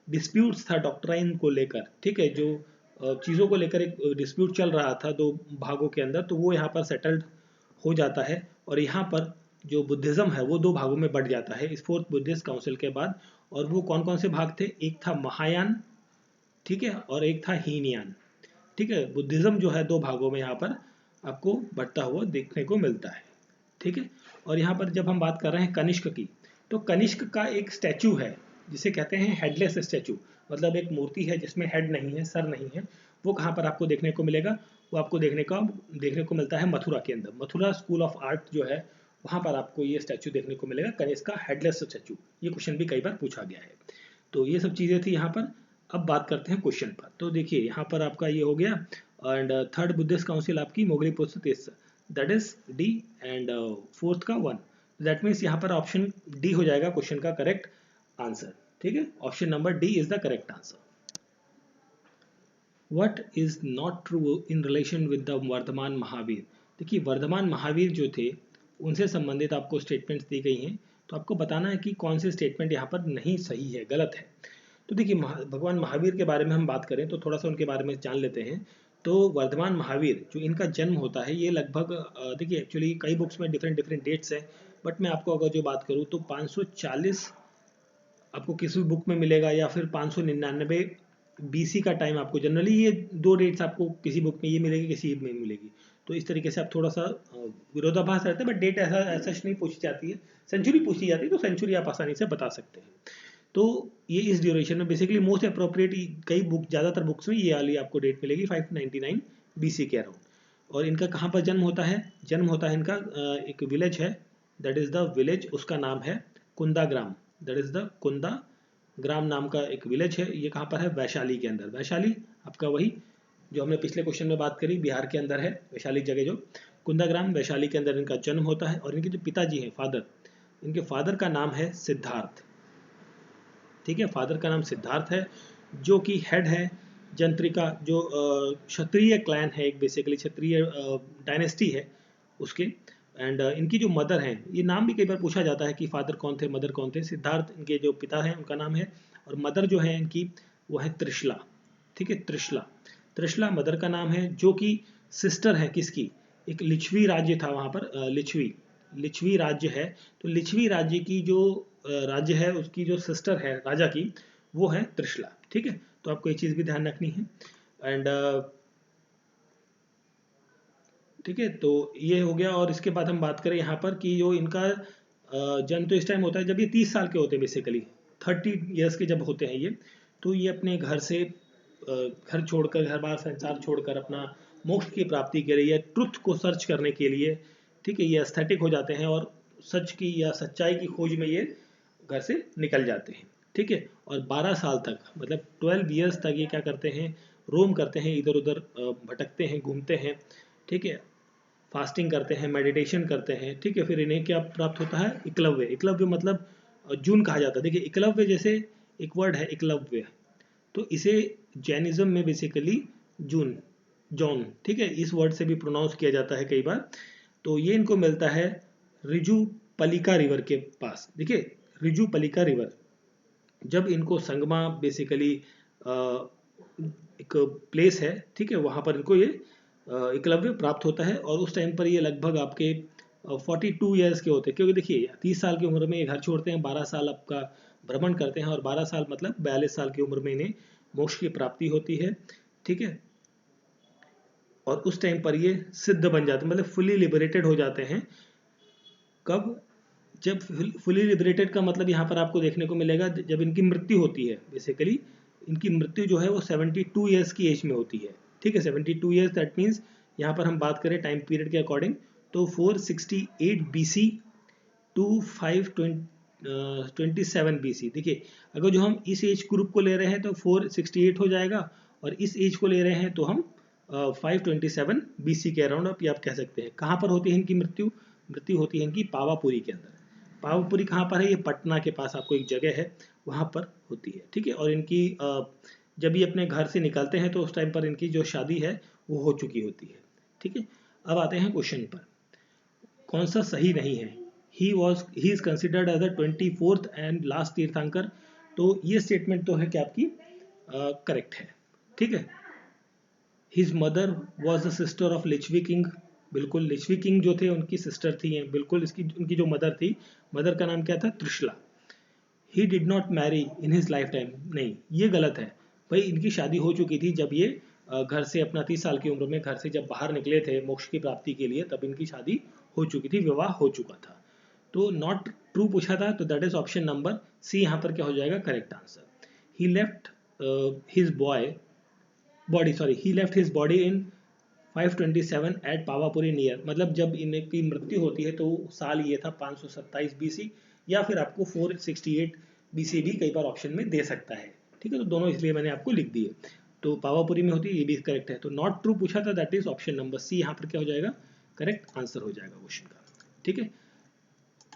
डिस्प्यूट्स था डॉक्ट्राइन को लेकर, ठीक है, जो चीज़ों को लेकर एक डिस्प्यूट चल रहा था दो भागों के अंदर, तो वो यहाँ पर सेटल्ड हो जाता है। और यहाँ पर जो बुद्धिज्म है वो दो भागों में बढ़ जाता है इस फोर्थ बुद्धिस्ट काउंसिल के बाद। और वो कौन कौन से भाग थे? एक था महायान, ठीक है, और एक था हीनयान, ठीक है। बुद्धिज्म जो है दो भागों में यहाँ पर आपको बढ़ता हुआ देखने को मिलता है, ठीक है। और यहाँ पर जब हम बात कर रहे हैं कनिष्क की, तो कनिष्क का एक स्टैचू है जिसे कहते हैं हेडलेस स्टैचू, मतलब एक मूर्ति है जिसमें हेड नहीं है, सर नहीं है। वो कहाँ पर आपको देखने को मिलेगा? वो आपको देखने को मिलता है मथुरा के अंदर, मथुरा स्कूल ऑफ आर्ट जो है वहाँ पर आपको ये स्टैचू देखने को मिलेगा, कनिष्क का हेडलेस स्टैचू। ये क्वेश्चन भी कई बार पूछा गया है। तो ये सब चीज़ें थी यहाँ पर। अब बात करते हैं क्वेश्चन पर। तो देखिए यहाँ पर आपका ये हो गया। एंड थर्ड बुद्धिस्ट काउंसिल आपकी Moggaliputra Tissa, that is D. And fourth का 1, दैट मीन्स यहाँ पर ऑप्शन डी हो जाएगा क्वेश्चन का करेक्ट आंसर, ठीक है। Option number D is the correct answer. What is not true in relation with the Vardhaman Mahavir? देखिए वर्धमान महावीर जो थे उनसे संबंधित आपको स्टेटमेंट्स दी गई हैं, तो आपको बताना है कि कौन से स्टेटमेंट यहाँ पर नहीं सही है, गलत है। तो देखिए भगवान महावीर के बारे में हम बात करें तो थोड़ा सा उनके बारे में जान लेते हैं। तो वर्धमान महावीर जो इनका जन्म होता है ये लगभग देखिए एक्चुअली कई बुक्स में डिफरेंट डिफरेंट डेट्स हैं, बट मैं आपको अगर जो बात करूँ तो 540 आपको किसी भी बुक में मिलेगा, या फिर 599 बीसी का टाइम आपको, जनरली ये दो डेट्स आपको किसी बुक में ये मिलेगी, किसी में मिलेगी। तो इस तरीके से आप थोड़ा सा विरोधाभास रहता है, बट डेट ऐसा नहीं पूछी जाती है, सेंचुरी पूछी जाती है, तो सेंचुरी आप आसानी से बता सकते हैं। तो ये इस ड्यूरेशन में बेसिकली मोस्ट अप्रोप्रिएट, कई बुक ज़्यादातर बुक्स में ये वाली आपको डेट मिलेगी 599 बीसी के अराउंड। और इनका कहाँ पर जन्म होता है? जन्म होता है इनका एक विलेज है, दैट इज द विलेज, उसका नाम है कुंदा ग्राम, दैट इज द कुंदा ग्राम नाम का एक विलेज है। ये कहाँ पर है? वैशाली के अंदर। वैशाली आपका वही जो हमने पिछले क्वेश्चन में बात करी, बिहार के अंदर है वैशाली जगह जो कुंदाग्राम, वैशाली के अंदर इनका जन्म होता है। और इनके जो पिताजी हैं फादर, इनके फादर का नाम है सिद्धार्थ, ठीक है, फादर का नाम सिद्धार्थ है, जो कि हेड है जंत्रिका, जो क्षत्रिय क्लैन है, एक बेसिकली क्षत्रिय डायनेस्टी है उसके। एंड इनकी जो मदर हैं, ये नाम भी कई बार पूछा जाता है कि फादर कौन थे मदर कौन थे। सिद्धार्थ इनके जो पिता हैं उनका नाम है, और मदर जो है इनकी वो है त्रिशला, ठीक है, त्रिशला, त्रिशला मदर का नाम है, जो कि सिस्टर है किसकी, एक लिच्छवी राज्य था वहाँ पर, लिच्छवी राज्य है, तो लिच्छवी राज्य की जो राज्य है उसकी जो सिस्टर है राजा की, वो है त्रिशला, ठीक है। तो आपको ये चीज़ भी ध्यान रखनी है। एंड ठीक है, तो ये हो गया। और इसके बाद हम बात करें यहाँ पर कि जो इनका जन्म तो इस टाइम होता है जब ये 30 साल के होते हैं, बेसिकली 30 ईयर्स के जब होते हैं ये, तो ये अपने घर से घर छोड़कर, घर बार संसार छोड़कर अपना मोक्ष की प्राप्ति के लिए, ट्रुथ को सर्च करने के लिए, ठीक है, ये एस्थेटिक हो जाते हैं और सच की या सच्चाई की खोज में ये घर से निकल जाते हैं, ठीक है। और 12 साल तक, मतलब 12 ईयर्स तक ये क्या करते हैं, रोम करते हैं, इधर उधर भटकते हैं, घूमते हैं, ठीक है, फास्टिंग करते हैं, मेडिटेशन करते हैं, ठीक है। फिर इन्हें क्या प्राप्त होता है, एकलव्य, एकलव्य मतलब जून कहा जाता है। देखिए एकलव्य जैसे एक वर्ड है एकलव्य, तो इसे जैनिज्म में बेसिकली जून, जॉन, ठीक है, इस वर्ड से भी प्रोनाउंस किया जाता है कई बार। तो ये इनको मिलता है रिजू पलिका रिवर के पास। देखिए रिजू पलिका रिवर, जब इनको संगमा बेसिकली एक प्लेस है, ठीक है, वहाँ पर इनको ये एकलव्य प्राप्त होता है। और उस टाइम पर ये लगभग आपके 42 ईयर्स के होते हैं, क्योंकि देखिए 30 साल की उम्र में ये घर छोड़ते हैं, 12 साल आपका भ्रमण करते हैं, और 12 साल मतलब 42 साल की उम्र में इन्हें मोक्ष की प्राप्ति होती है, ठीक है। और उस टाइम पर ये सिद्ध बन जाते हैं, मतलब फुली लिबरेटेड हो जाते हैं। कब, जब फुली लिबरेटेड का मतलब यहाँ पर आपको देखने को मिलेगा जब इनकी मृत्यु होती है। बेसिकली इनकी मृत्यु जो है वो 72 ईयर्स की एज में होती है, ठीक है, 72 ईयर्स, दैट मीन्स यहाँ पर हम बात करें टाइम पीरियड के अकॉर्डिंग तो 468 BC टू 527 BC। देखिए अगर जो हम इस एज ग्रुप को ले रहे हैं तो 468 हो जाएगा, और इस एज को ले रहे हैं तो हम 527 BC के अराउंड आप कह सकते हैं। कहाँ पर होती है इनकी मृत्यु, मृत्यु होती है इनकी पावापुरी के अंदर। पावापुरी कहाँ पर है, ये पटना के पास आपको एक जगह है, वहाँ पर होती है, ठीक है। और इनकी जब ये अपने घर से निकलते हैं तो उस टाइम पर इनकी जो शादी है वो हो चुकी होती है, ठीक है। अब आते हैं क्वेश्चन पर, कौन सा सही नहीं है। He is considered as the 24th and last tirthankar, तो ये स्टेटमेंट तो है कि आपकी करेक्ट है, ठीक है। His mother was the sister of Lichchhavi king, बिल्कुल लिच्छवी किंग जो थे उनकी सिस्टर थी, बिल्कुल इसकी उनकी जो मदर थी, मदर का नाम क्या था, Trishala. He did not marry in his life time, नहीं ये गलत है भाई, इनकी शादी हो चुकी थी जब ये घर से अपना 30 साल की उम्र में घर से जब बाहर निकले थे मोक्ष की प्राप्ति के लिए, तब इनकी शादी हो चुकी थी, विवाह हो चुका था। तो नॉट ट्रू पूछा था, तो that is option number C यहाँ पर क्या हो जाएगा, correct answer. He left his he left his body in 527 at Pavapuri near, मतलब जब इनकी मृत्यु होती है तो साल ये था 527 BC, या फिर आपको 468 BC भी कई बार ऑप्शन में दे सकता है, ठीक है। तो दोनों इसलिए मैंने आपको लिख दिए, तो पावापुरी में होती है, ये भी करेक्ट है। तो नॉट ट्रू पूछा था, that is option number C यहाँ पर क्या हो जाएगा, करेक्ट आंसर हो जाएगा क्वेश्चन का, ठीक है।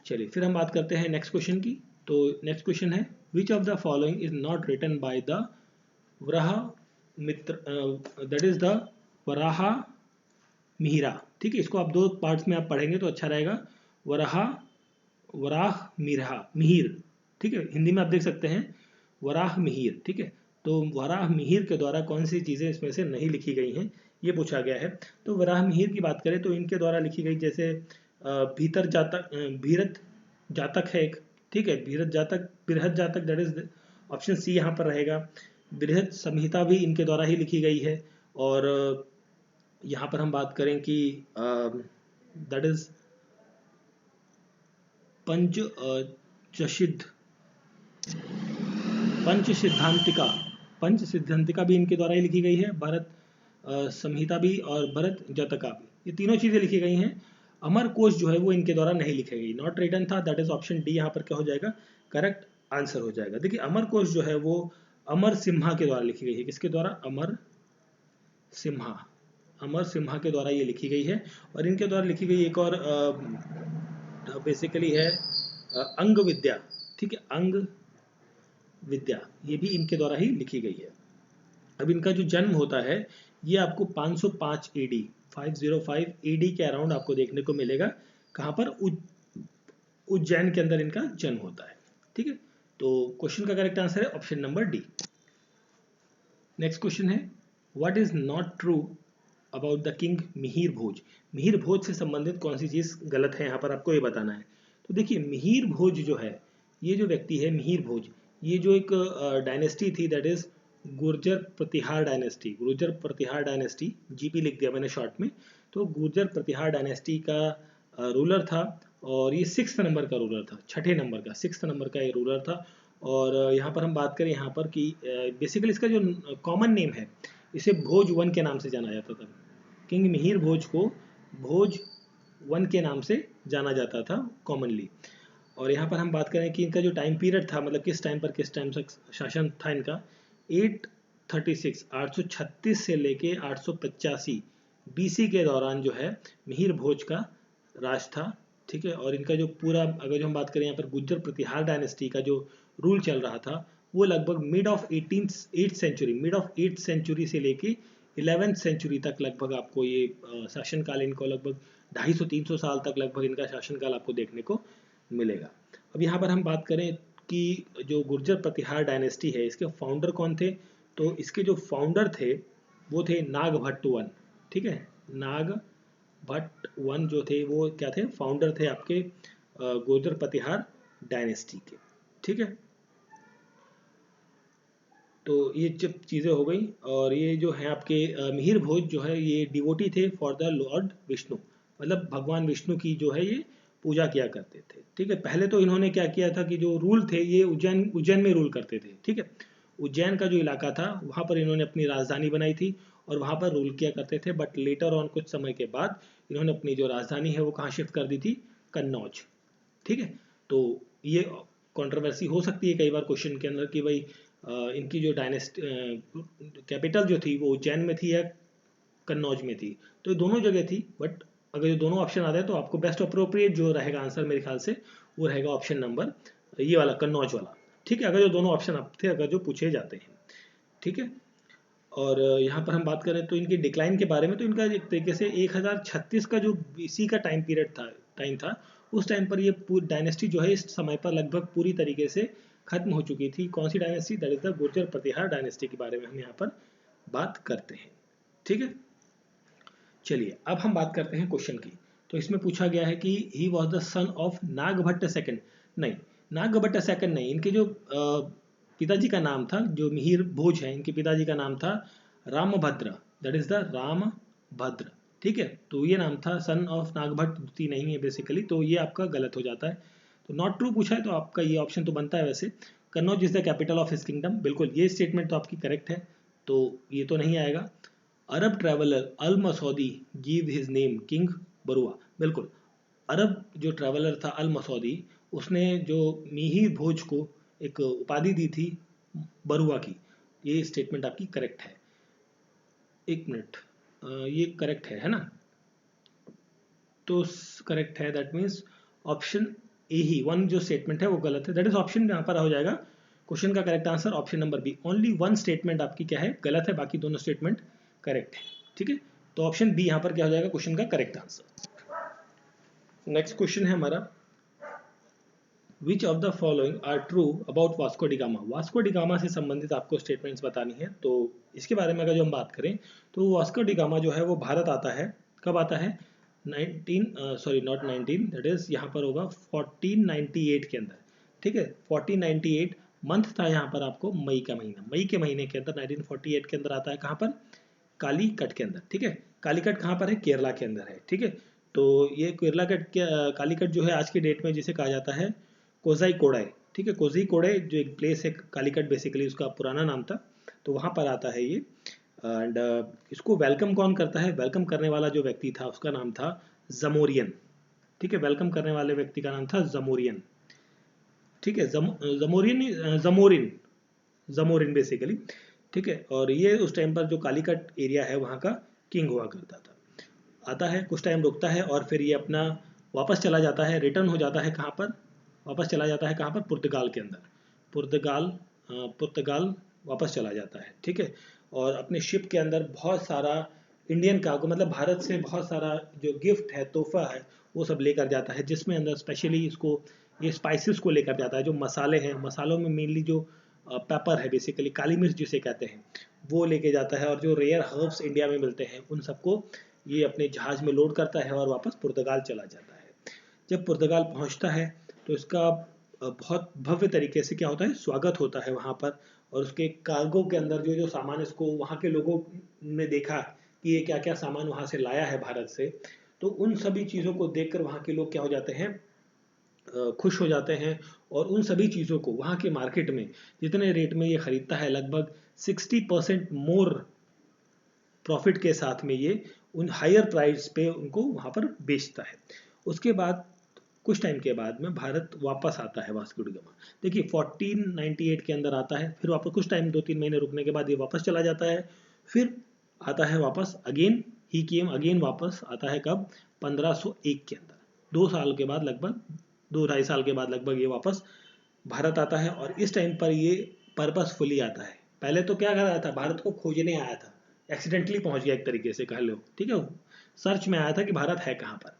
चलिए फिर हम बात करते हैं नेक्स्ट क्वेश्चन की। तो नेक्स्ट क्वेश्चन है, which of the following is not written by the Varaha Mitra, that is the Varaha Mihira, ठीक है। इसको आप दो पार्ट्स में आप पढ़ेंगे तो अच्छा रहेगा, वराह मिहिर, ठीक है, हिंदी में आप देख सकते हैं वराह मिहिर, ठीक है। तो वराह मिहिर के द्वारा कौन सी चीज़ें इसमें से नहीं लिखी गई हैं, ये पूछा गया है। तो वराह मिहिर की बात करें तो इनके द्वारा लिखी गई, जैसे भीतर जातक, भीरत जातक है एक, ठीक है, भीरत जातक, बृहद जातक, दैट इज ऑप्शन सी यहाँ पर रहेगा। बृहद संहिता भी इनके द्वारा ही लिखी गई है। और यहाँ पर हम बात करें कि दैट इज पंच सिद्धांतिका भी इनके द्वारा ही लिखी गई है। भरत संहिता भी और भरत जातका भी, ये तीनों चीजें लिखी गई हैं। अमर कोश जो है वो इनके द्वारा नहीं लिखी गई, नॉट रिटन था, दैट इज ऑप्शन डी यहाँ पर क्या हो जाएगा, करेक्ट आंसर हो जाएगा। देखिए अमर कोश जो है वो अमर सिम्हा के द्वारा लिखी गई है, किसके द्वारा, अमर सिम्हा, अमर सिम्हा के द्वारा ये लिखी गई है। और इनके द्वारा लिखी गई एक और बेसिकली है अंग विद्या, ठीक है, अंग विद्या, ये भी इनके द्वारा ही लिखी गई है। अब इनका जो जन्म होता है ये आपको 505 एडी 505 एडी के अराउंड आपको देखने को मिलेगा। कहाँ पर? उज्जैन के अंदर इनका जन्म होता है, ठीक है। तो क्वेश्चन का करेक्ट आंसर है option number D. Next question है what is not true about the king Mihir Bhoj. Mihir Bhoj से संबंधित कौन सी चीज गलत है, यहाँ पर आपको ये बताना है। तो देखिए मिहिर भोज जो है, ये जो व्यक्ति है मिहिर भोज, ये जो एक डायनेस्टी थी, that is Gurjara Pratihara dynasty. Gurjara Pratihara dynasty, GP लिख दिया मैंने शॉर्ट में। तो गुर्जर प्रतिहार डायनेस्टी का रूलर था, और ये 6th नंबर का रूलर था, 6ठे नंबर का, 6th नंबर का ये रूलर था। और यहाँ पर हम बात करें यहाँ पर कि बेसिकली इसका जो कॉमन नेम है, इसे भोज वन के नाम से जाना जाता था। किंग मिहिर भोज को भोज वन के नाम से जाना जाता था कॉमनली। और यहाँ पर हम बात करें कि इनका जो टाइम पीरियड था, मतलब किस टाइम तक शासन था इनका, 836 से लेके 885 बीसी के दौरान जो है मिहिर भोज का राज था, ठीक है। और इनका जो पूरा, अगर जो हम बात करें यहाँ पर गुर्जर प्रतिहार डायनेस्टी का जो रूल चल रहा था, वो लगभग मिड ऑफ 8th सेंचुरी से लेके 11th सेंचुरी तक लगभग आपको ये शासनकाल इनको लगभग 250-300 साल तक लगभग इनका शासनकाल आपको देखने को मिलेगा। अब यहाँ पर हम बात करें कि जो गुर्जर प्रतिहार डायनेस्टी है, इसके फाउंडर कौन थे, तो इसके जो फाउंडर थे वो थे नागभट्ट वन, ठीक है। नागभट्ट वन जो थे वो क्या थे, फाउंडर थे आपके गुर्जर प्रतिहार डायनेस्टी के, ठीक है। तो ये जब चीज़ें हो गई, और ये जो है आपके मिहिर भोज जो है ये डिवोटी थे फॉर द लॉर्ड विष्णु, मतलब भगवान विष्णु की जो है ये पूजा किया करते थे, ठीक है। पहले तो इन्होंने क्या किया था कि जो रूल थे ये उज्जैन में रूल करते थे, ठीक है। उज्जैन का जो इलाका था वहाँ पर इन्होंने अपनी राजधानी बनाई थी और वहाँ पर रूल किया करते थे। बट लेटर ऑन कुछ समय के बाद इन्होंने अपनी जो राजधानी है वो कहाँ शिफ्ट कर दी थी, कन्नौज, ठीक है। तो ये कंट्रोवर्सी हो सकती है कई बार क्वेश्चन के अंदर कि भाई इनकी जो डायनेस्टी कैपिटल जो थी वो उज्जैन में थी या कन्नौज में थी, तो ये दोनों जगह थी। बट अगर ये दोनों ऑप्शन आ जाए तो आपको बेस्ट अप्रोप्रिएट जो रहेगा आंसर मेरे ख्याल से वो रहेगा ऑप्शन नंबर ये वाला, कन्नौज वाला, ठीक है। अगर जो दोनों ऑप्शन आप थे, अगर जो पूछे जाते हैं, ठीक है। और यहाँ पर हम बात करें तो इनकी डिक्लाइन के बारे में, तो इनका एक तरीके से 1036 का जो बीसी का टाइम था, उस टाइम पर ये पूरी डायनेस्टी जो है इस समय पर लगभग पूरी तरीके से खत्म हो चुकी थी। कौन सी dynasty? That is the Gurjara Pratihara dynasty के बारे में हम यहाँ पर बात करते हैं, ठीक है। चलिए अब हम बात करते हैं क्वेश्चन की। तो इसमें पूछा गया है कि he was the son of Nagabhata second. नहीं, नागभट्ट सेकंड नहीं, इनके जो पिताजी का नाम था, जो मिहिर भोज है, इनके पिताजी का नाम था Rambhadra, that is the Rambhadra, ठीक है। तो ये नाम था, सन ऑफ नागभट्ट द्वितीय नहीं है बेसिकली, तो ये आपका गलत हो जाता है। तो नॉट ट्रू पूछा है तो आपका ये ऑप्शन तो बनता है। वैसे Kannauj is the capital of his kingdom, बिल्कुल ये स्टेटमेंट तो आपकी करेक्ट है, तो ये तो नहीं आएगा। Arab traveller Al Masudi give his name king Baura, बिल्कुल अरब जो ट्रैवलर था अल मसौदी, उसने जो मिहिर भोज को एक उपाधि दी थी बरुआ की। ये स्टेटमेंट आपकी करेक्ट है। एक मिनट, ये करेक्ट है ना? तो करेक्ट है, that means option A he, one जो स्टेटमेंट है वो गलत है, दैट इज ऑप्शन यहाँ पर हो जाएगा क्वेश्चन का correct answer option number B. Only one statement आपकी क्या है, गलत है, बाकी दोनों स्टेटमेंट करेक्ट है, ठीक है। तो ऑप्शन बी यहाँ पर क्या हो जाएगा क्वेश्चन का करेक्ट आंसर। नेक्स्ट क्वेश्चन है हमारा, which of the following are true about Vasco da Gama. Vasco da Gama से संबंधित आपको स्टेटमेंट्स बतानी है। तो इसके बारे में अगर जो हम बात करें तो वास्को डिगामा जो है वो भारत आता है, कब आता है, 19 दैट इज यहाँ पर होगा 1498 के अंदर, ठीक है। 1498 मंथ था यहाँ पर आपको मई का महीना, मई के महीने के अंदर 1948 के अंदर आता है, कहाँ पर, कालीकट के अंदर, ठीक है। कालीकट कहाँ पर है, केरला के अंदर है, ठीक है। तो ये कालीकट जो है आज की डेट में जिसे कहा जाता है कोजाई कोडाई, ठीक है। कोजाई कोडाई जो एक प्लेस है, कालीकट बेसिकली उसका पुराना नाम था, तो वहाँ पर आता है ये। एंड इसको वेलकम कौन करता है, वेलकम करने वाला जो व्यक्ति था उसका नाम था जमोरियन, ठीक है। वेलकम करने वाले व्यक्ति का नाम था जमोरियन, ठीक है। जमोरिन बेसिकली। ठीक है। और ये उस टाइम पर जो कालीकट एरिया है वहाँ का किंग हुआ करता था। आता है, कुछ टाइम रुकता है और फिर ये अपना वापस चला जाता है, रिटर्न हो जाता है कहाँ पर, वापस चला जाता है कहाँ पर, पुर्तगाल के अंदर। पुर्तगाल वापस चला जाता है, ठीक है। और अपने शिप के अंदर बहुत सारा इंडियन कार्गो, मतलब भारत से बहुत सारा जो गिफ्ट है, तोहफा है, वो सब लेकर जाता है, जिसमें अंदर स्पेशली इसको ये स्पाइसेस को लेकर जाता है, जो मसाले हैं, मसालों में मेनली जो पेपर है, बेसिकली काली मिर्च जिसे कहते हैं, वो लेके जाता है। और जो रेयर हर्ब्स इंडिया में मिलते हैं उन सबको ये अपने जहाज में लोड करता है और वापस पुर्तगाल चला जाता है। जब पुर्तगाल पहुंचता है तो इसका बहुत भव्य तरीके से क्या होता है, स्वागत होता है वहाँ पर। और उसके कार्गो के अंदर जो जो सामान, इसको वहाँ के लोगों ने देखा कि ये क्या क्या सामान वहाँ से लाया है भारत से, तो उन सभी चीज़ों को देखकर वहाँ के लोग क्या हो जाते हैं, खुश हो जाते हैं। और उन सभी चीज़ों को वहाँ के मार्केट में जितने रेट में ये खरीदता है, लगभग 60% मोर प्रॉफिट के साथ में ये उन हायर प्राइस पे उनको वहाँ पर बेचता है। उसके बाद कुछ टाइम के बाद में भारत वापस आता है वास्को डी गामा। देखिए 1498 के अंदर आता है, फिर वापस कुछ टाइम 2-3 महीने रुकने के बाद ये वापस चला जाता है, फिर आता है वापस अगेन, ही केम अगेन, वापस आता है कब, 1501 के अंदर। 2 साल के बाद, लगभग 2-2.5 साल के बाद लगभग ये वापस भारत आता है। और इस टाइम पर ये पर्पसफुली आता है। पहले तो क्या कर रहा था, भारत को खोजने आया था, एक्सीडेंटली पहुंच गया एक तरीके से कह लो, ठीक है। सर्च में आया था कि भारत है कहाँ पर,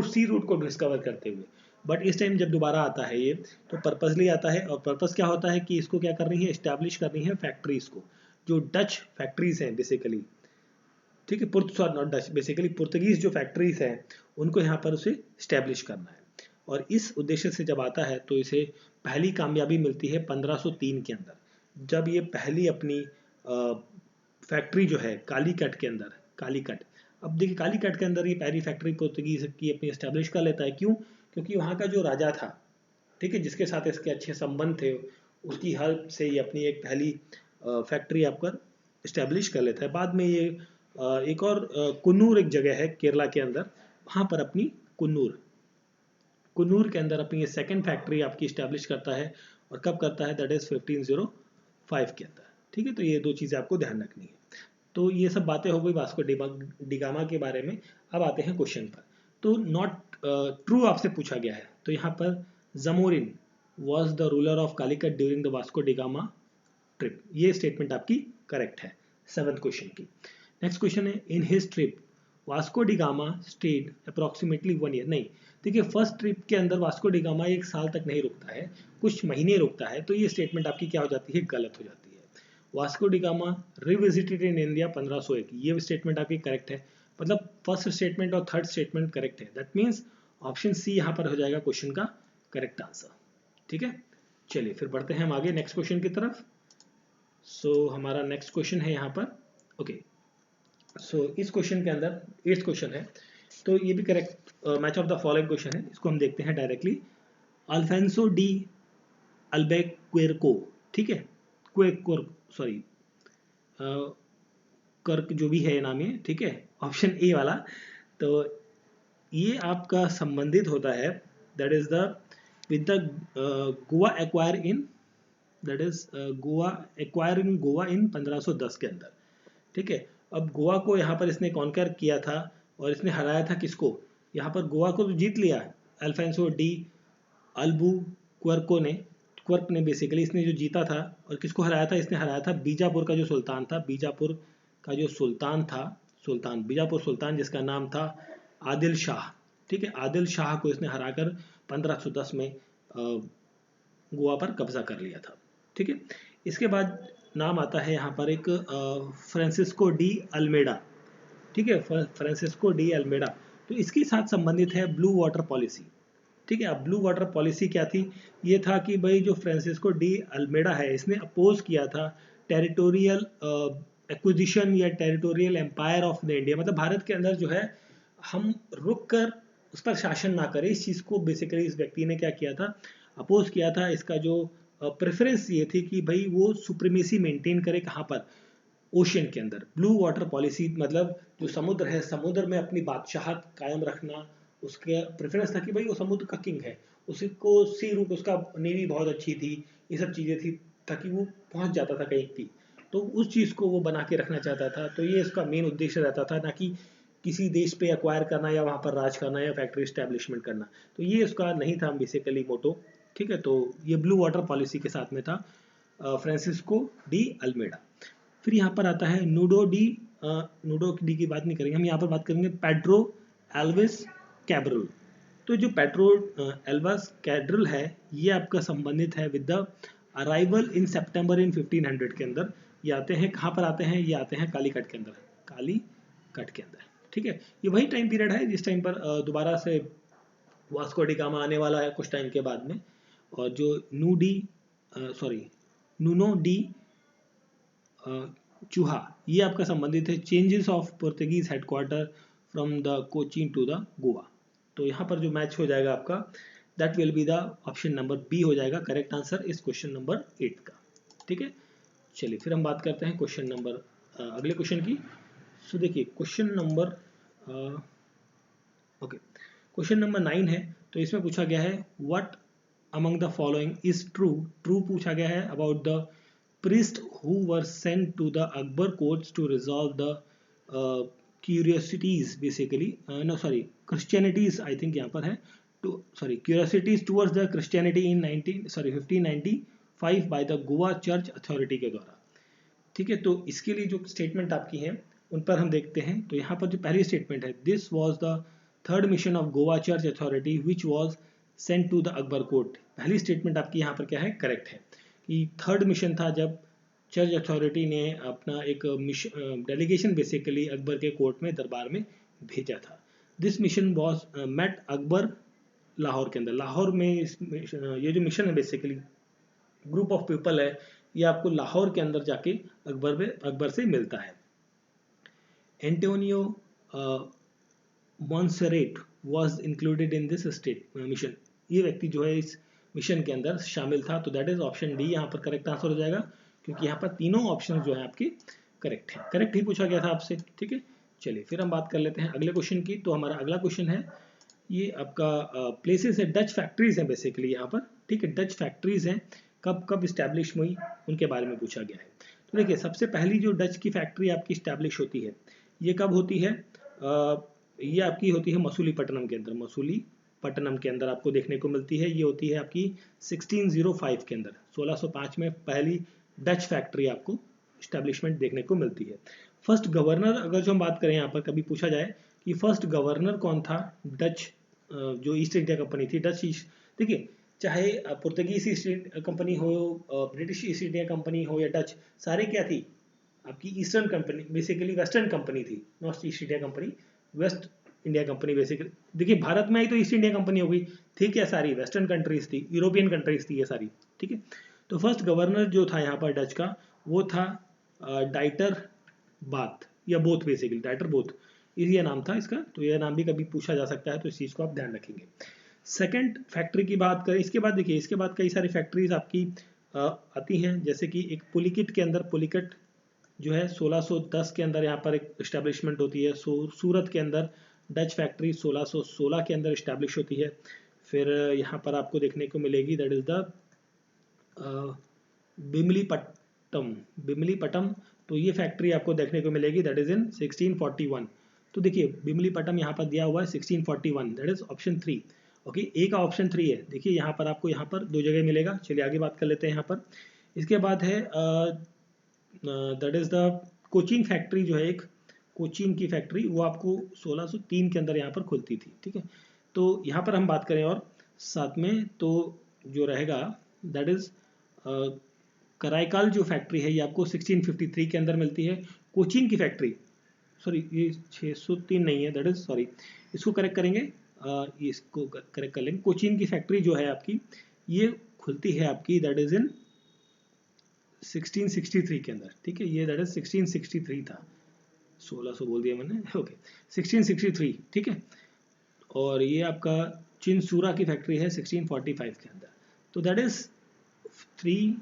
सी रूट को डिस्कवर करते हुए। बट इस टाइम जब दोबारा आता है ये, तो पर्पसली आता है। और पर्पस क्या होता है कि इसको क्या करनी है, इस्टेब्लिश करनी है फैक्ट्रीज को, जो डच फैक्ट्रीज हैं बेसिकली, ठीक है, नॉट डच, बेसिकली पुर्तगीज जो फैक्ट्रीज हैं उनको यहाँ पर उसे इस्टेब्लिश करना है। और इस उद्देश्य से जब आता है तो इसे पहली कामयाबी मिलती है 1503 के अंदर, जब ये पहली अपनी फैक्ट्री जो है कालीकट के अंदर, कालीकट, अब देखिए कालीकट के अंदर ये पहली फैक्ट्री पुर्तगीज की अपनी इस्टेब्लिश कर लेता है। क्यों? क्योंकि वहाँ का जो राजा था, ठीक है, जिसके साथ इसके अच्छे संबंध थे, उसकी हेल्प से ये अपनी एक पहली फैक्ट्री आपकर इस्टेब्लिश कर लेता है। बाद में ये एक और कुन्नूर एक जगह है केरला के अंदर, वहाँ पर अपनी कुन्नूर के अंदर अपनी ये सेकंड फैक्ट्री आपकी इस्टेब्लिश करता है। और कब करता है, दैट इज 1505 के अंदर, ठीक है। तो ये 2 चीज़ें आपको ध्यान रखनी है। तो ये सब बातें हो गई वास्को डिगामा के बारे में। अब आते हैं क्वेश्चन पर। तो नॉट ट्रू आपसे पूछा गया है, तो यहाँ पर Zamorin was the ruler of Calicut during the Vasco da Gama trip, ये स्टेटमेंट आपकी करेक्ट है 7th क्वेश्चन की। नेक्स्ट क्वेश्चन है, in his trip Vasco da Gama stayed approximately 1 year. नहीं, देखिए फर्स्ट ट्रिप के अंदर वास्को डिगामा 1 साल तक नहीं रुकता है, कुछ महीने रुकता है। तो ये स्टेटमेंट आपकी क्या हो जाती है, गलत हो जाती है। Vasco da Gama revisited in India 1501, ये स्टेटमेंट आपकी करेक्ट है। मतलब फर्स्ट स्टेटमेंट और थर्ड स्टेटमेंट करेक्ट है, दैट मीन्स ऑप्शन सी यहाँ पर हो जाएगा क्वेश्चन का करेक्ट आंसर, ठीक है। चलिए फिर बढ़ते हैं हम आगे नेक्स्ट क्वेश्चन की तरफ। सो हमारा नेक्स्ट क्वेश्चन है यहाँ पर, ओके। सो इस क्वेश्चन के अंदर 8th क्वेश्चन है, तो ये भी correct match of the following question है। इसको हम देखते हैं डायरेक्टली। अल्फेंसो डी अल्बेक्वेर्को, ठीक है, क्वेर सॉरी कर्क जो भी है नाम ये, ठीक है, ऑप्शन ए वाला। तो ये आपका संबंधित होता है, that is the with the Goa acquire in, that is Goa acquire in Goa in 1510 के अंदर, ठीक है। अब गोवा को यहाँ पर इसने कॉन्कर किया था और इसने हराया था किसको, यहाँ पर गोवा को तो जीत लिया अल्फेंसो डी अल्बू क्वर्क ने बेसिकली इसने जो जीता था। और किसको हराया था, इसने हराया था बीजापुर का जो सुल्तान था, बीजापुर का जो सुल्तान था, बीजापुर सुल्तान जिसका नाम था आदिल शाह, ठीक है। आदिल शाह को इसने हराकर 1510 में गोवा पर कब्जा कर लिया था, ठीक है। इसके बाद नाम आता है यहाँ पर एक फ्रांसिस्को डी अल्मेडा, ठीक है, फ्रांसिस्को डी अल्मेडा। तो इसके साथ संबंधित है ब्लू वाटर पॉलिसी, ठीक है। अब ब्लू वाटर पॉलिसी क्या थी, ये था कि भाई जो फ्रांसिस्को डी अल्मेडा है, इसने अपोज किया था टेरिटोरियल एक्विजिशन या territorial empire of the India, मतलब भारत के अंदर जो है हम रुक कर उस पर शासन ना करें। इस चीज़ को बेसिकली इस व्यक्ति ने क्या किया था, अपोज किया था। इसका जो प्रेफरेंस ये थी कि भाई वो सुप्रीमेसी मेंटेन करे कहाँ पर, ओशियन के अंदर। ब्लू वाटर पॉलिसी मतलब जो समुद्र है, समुद्र में अपनी बादशाहत कायम रखना, उसके प्रेफरेंस था कि भाई वो समुद्र का किंग है, उसको सी रूट, उसका नेवी बहुत अच्छी थी, ये सब चीज़ें थी, ताकि वो पहुंच जाता था कहीं भी। तो उस चीज़ को वो बना के रखना चाहता था। तो ये इसका मेन उद्देश्य रहता था, ना कि किसी देश पे एक्वायर करना या वहाँ पर राज करना या फैक्ट्री स्टैब्लिशमेंट करना। तो ये उसका नहीं था बेसिकली मोटो। ठीक है, तो ये ब्लू वाटर पॉलिसी के साथ में था फ्रांसिस्को डी अल्मेडा। फिर यहाँ पर आता है नूडो डी की बात नहीं करेंगे हम, यहाँ पर बात करेंगे पेड्रो एल्विस कैब्रल। तो जो पेड्रो एल्विस कैब्रल है, ये आपका संबंधित है विद द अराइवल इन सितंबर इन 1500 के अंदर। ये आते हैं कहाँ पर आते हैं, ये आते हैं कालीकट के अंदर, कालीकट के अंदर। ठीक है, ये वही टाइम पीरियड है जिस टाइम पर दोबारा से वास्को डी गामा आने वाला है कुछ टाइम के बाद में। और जो नूनो डी चूहा, ये आपका संबंधित है changes of Portuguese headquarter from the Cochin to the Goa. तो यहाँ पर जो मैच हो जाएगा आपका, that will be the option number B हो जाएगा करेक्ट आंसर इस क्वेश्चन नंबर 8 का। ठीक है, चलिए फिर हम बात करते हैं क्वेश्चन नंबर अगले क्वेश्चन की। सो देखिए question number okay, question number 9 है। तो इसमें पूछा गया है what among the following is true. True पूछा गया है about the priest who were sent to the Akbar courts to resolve the curiosities basically no sorry Christianities I think यहाँ पर है curiosities towards the Christianity in 1595 by the Goa Church Authority के द्वारा। ठीक है, तो इसके लिए जो स्टेटमेंट आपकी है उन पर हम देखते हैं। तो यहाँ पर जो पहली स्टेटमेंट है, this was the third mission of Goa church authority which was sent to the Akbar court. पहली स्टेटमेंट आपकी यहाँ पर क्या है, करेक्ट है कि थर्ड मिशन था जब चर्च अथॉरिटी ने अपना एक डेलीगेशन बेसिकली अकबर के कोर्ट में दरबार में भेजा था। This mission was met Akbar Lahore के अंदर। लाहौर में ये जो मिशन है बेसिकली ग्रुप ऑफ पीपल है, ये आपको लाहौर के अंदर जाके अकबर से मिलता है। Antonio Monserrate was included in this state mission. ये व्यक्ति जो है इस मिशन के अंदर शामिल था। तो दैट इज ऑप्शन डी यहाँ पर करेक्ट आंसर हो जाएगा, क्योंकि यहाँ पर तीनों ऑप्शन जो है आपके करेक्ट है। करेक्ट ही पूछा गया था आपसे। ठीक है, चलिए फिर हम बात कर लेते हैं अगले क्वेश्चन की। तो हमारा अगला क्वेश्चन है, ये आपका प्लेसेस है, डच फैक्ट्रीज है बेसिकली यहाँ पर। ठीक है, डच फैक्ट्रीज हैं, कब कब इस्टेब्लिश हुई उनके बारे में पूछा गया है। तो देखिए सबसे पहली जो डच की फैक्ट्री आपकी इस्टेब्लिश होती है, ये कब होती है, ये आपकी होती है मसूलीपट्टनम के अंदर। मसूलीपट्टनम के अंदर आपको देखने को मिलती है। ये होती है आपकी 1605 के अंदर, 1605 में पहली डच फैक्ट्री आपको इस्टेब्लिशमेंट देखने को मिलती है। फर्स्ट गवर्नर अगर जो हम बात करें यहाँ पर, कभी पूछा जाए कि फर्स्ट गवर्नर कौन था डच जो ईस्ट इंडिया कंपनी थी, डच ईस्ट, देखिए चाहे पुर्तगीज ईस्ट इंडिया कंपनी हो, ब्रिटिश ईस्ट इंडिया कंपनी हो या डच, सारे क्या थी आपकी eastern company, basically western company थी। North East India company, West India company basically. देखिए भारत में आई तो ईस्ट इंडिया कंपनी हो गई, ठीक है, सारी वेस्टर्न कंट्रीज थी, यूरोपियन कंट्रीज थी ये सारी। ठीक है, तो फर्स्ट गवर्नर जो था यहाँ पर डच का, वो था डाइटर बाथ या बोथ, बेसिकली डाइटर बोथ ये नाम था इसका। तो यह नाम भी कभी पूछा जा सकता है, तो इस चीज़ को आप ध्यान रखेंगे। सेकंड फैक्ट्री की बात करें, इसके बाद देखिए इसके बाद कई सारी फैक्ट्रीज आपकी आती हैं, जैसे कि एक पुलिकट के अंदर, पुलिकट जो है 1610 के अंदर यहाँ पर एक इस्टेब्लिशमेंट होती है। सूरत के अंदर डच फैक्ट्री 1616 के अंदर इस्टेब्लिश होती है। फिर यहाँ पर आपको देखने को मिलेगी दैट इज द बिमलीपट्टम, तो ये फैक्ट्री आपको देखने को मिलेगी दैट इज इन 1641। तो देखिए बिमलीपट्टम यहाँ पर दिया हुआ है 1641, दैट इज ऑप्शन 3। ओके, ए का ऑप्शन 3 है। देखिए यहाँ पर आपको यहाँ पर दो जगह मिलेगा। चलिए आगे बात कर लेते हैं यहाँ पर। इसके बाद है that is the Cochin factory, जो है एक कोचीन की फैक्ट्री, वो आपको 1603 के अंदर यहाँ पर खुलती थी। ठीक है, तो यहाँ पर हम बात करें और साथ में तो जो रहेगा दैट इज कराईकाल जो फैक्ट्री है, ये आपको 1653 के अंदर मिलती है। कोचीन की फैक्ट्री, सॉरी ये 603 नहीं है, दैट इज सॉरी, इसको करेक्ट करेंगे, इसको करेक्ट कर लेंगे। कोचीन की फैक्ट्री जो है आपकी, ये खुलती है आपकी दैट इज इन 1663 के अंदर। ठीक है, ये दैट इज 1663 था, 1600 बोल दिया मैंने। ओके 1663, ठीक है। और ये आपका चिनसूरा की फैक्ट्री है 1645 के अंदर। तो दैट इज 3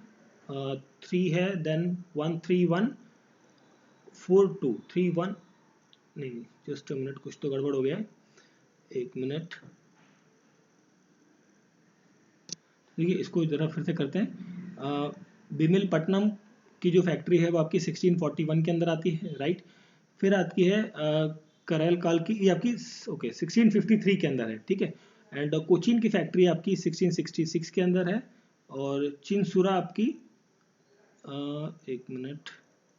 है, देन 13142 31 नहीं, जस्ट अ मिनट, कुछ तो गड़बड़ हो गया है, एक मिनट। देखिए इसको जरा फिर से करते हैं। बिमलपट्टनम की जो फैक्ट्री है वो आपकी 1641 के अंदर आती है, राइट। फिर आती है करैल काल की, ये आपकी ओके 1653 के अंदर है, ठीक है। एंड कोचीन की फैक्ट्री आपकी 1666 के अंदर है, और चिनसुरा आपकी एक मिनट,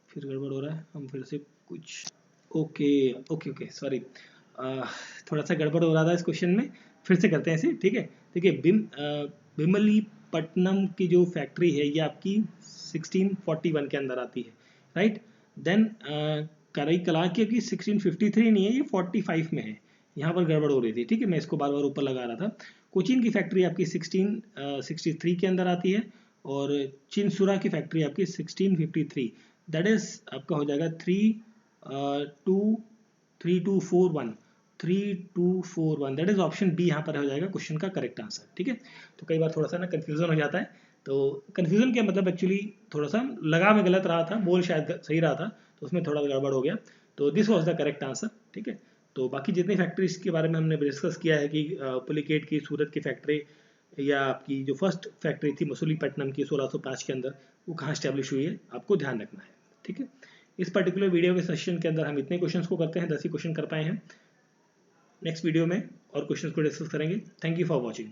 फिर गड़बड़ हो रहा है, हम फिर से कुछ ओके ओके ओके सॉरी, थोड़ा सा गड़बड़ हो रहा था इस क्वेश्चन में, फिर से करते हैं इसे, ठीक है। देखिए बिमलीपट्टनम की जो फैक्ट्री है ये आपकी 1641 के अंदर आती है, राइट। देन कराईकला की 1653 नहीं है, ये 45 में है, यहाँ पर गड़बड़ हो रही थी, ठीक है, मैं इसको बार बार ऊपर लगा रहा था। कोचीन की फैक्ट्री आपकी 1663 के अंदर आती है, और चिनसुरा की फैक्ट्री आपकी 1653, दैट इज आपका हो जाएगा 3241, दैट इज ऑप्शन बी यहाँ पर हो जाएगा क्वेश्चन का करेक्ट आंसर, ठीक है। तो कई बार थोड़ा सा ना कंफ्यूजन हो जाता है, तो कंफ्यूजन क्या मतलब एक्चुअली थोड़ा सा लगा में गलत रहा था, बोल शायद सही रहा था, तो उसमें थोड़ा गड़बड़ हो गया, तो this was the correct answer, ठीक है। तो बाकी जितनी फैक्ट्रीज के बारे में हमने डिस्कस किया है कि पुलिकेट की, सूरत की फैक्ट्री, या आपकी जो फर्स्ट फैक्ट्री थी मसूलीपट्टनम की 1605 के अंदर, वो कहाँ स्टैब्लिश हुई है, आपको ध्यान रखना है, ठीक है। इस पर्टिकुलर वीडियो के सेशन के अंदर हम इतने क्वेश्चंस को करते हैं, 10 ही क्वेश्चन कर पाए हैं। नेक्स्ट वीडियो में और क्वेश्चंस को डिस्कस करेंगे। Thank you for watching.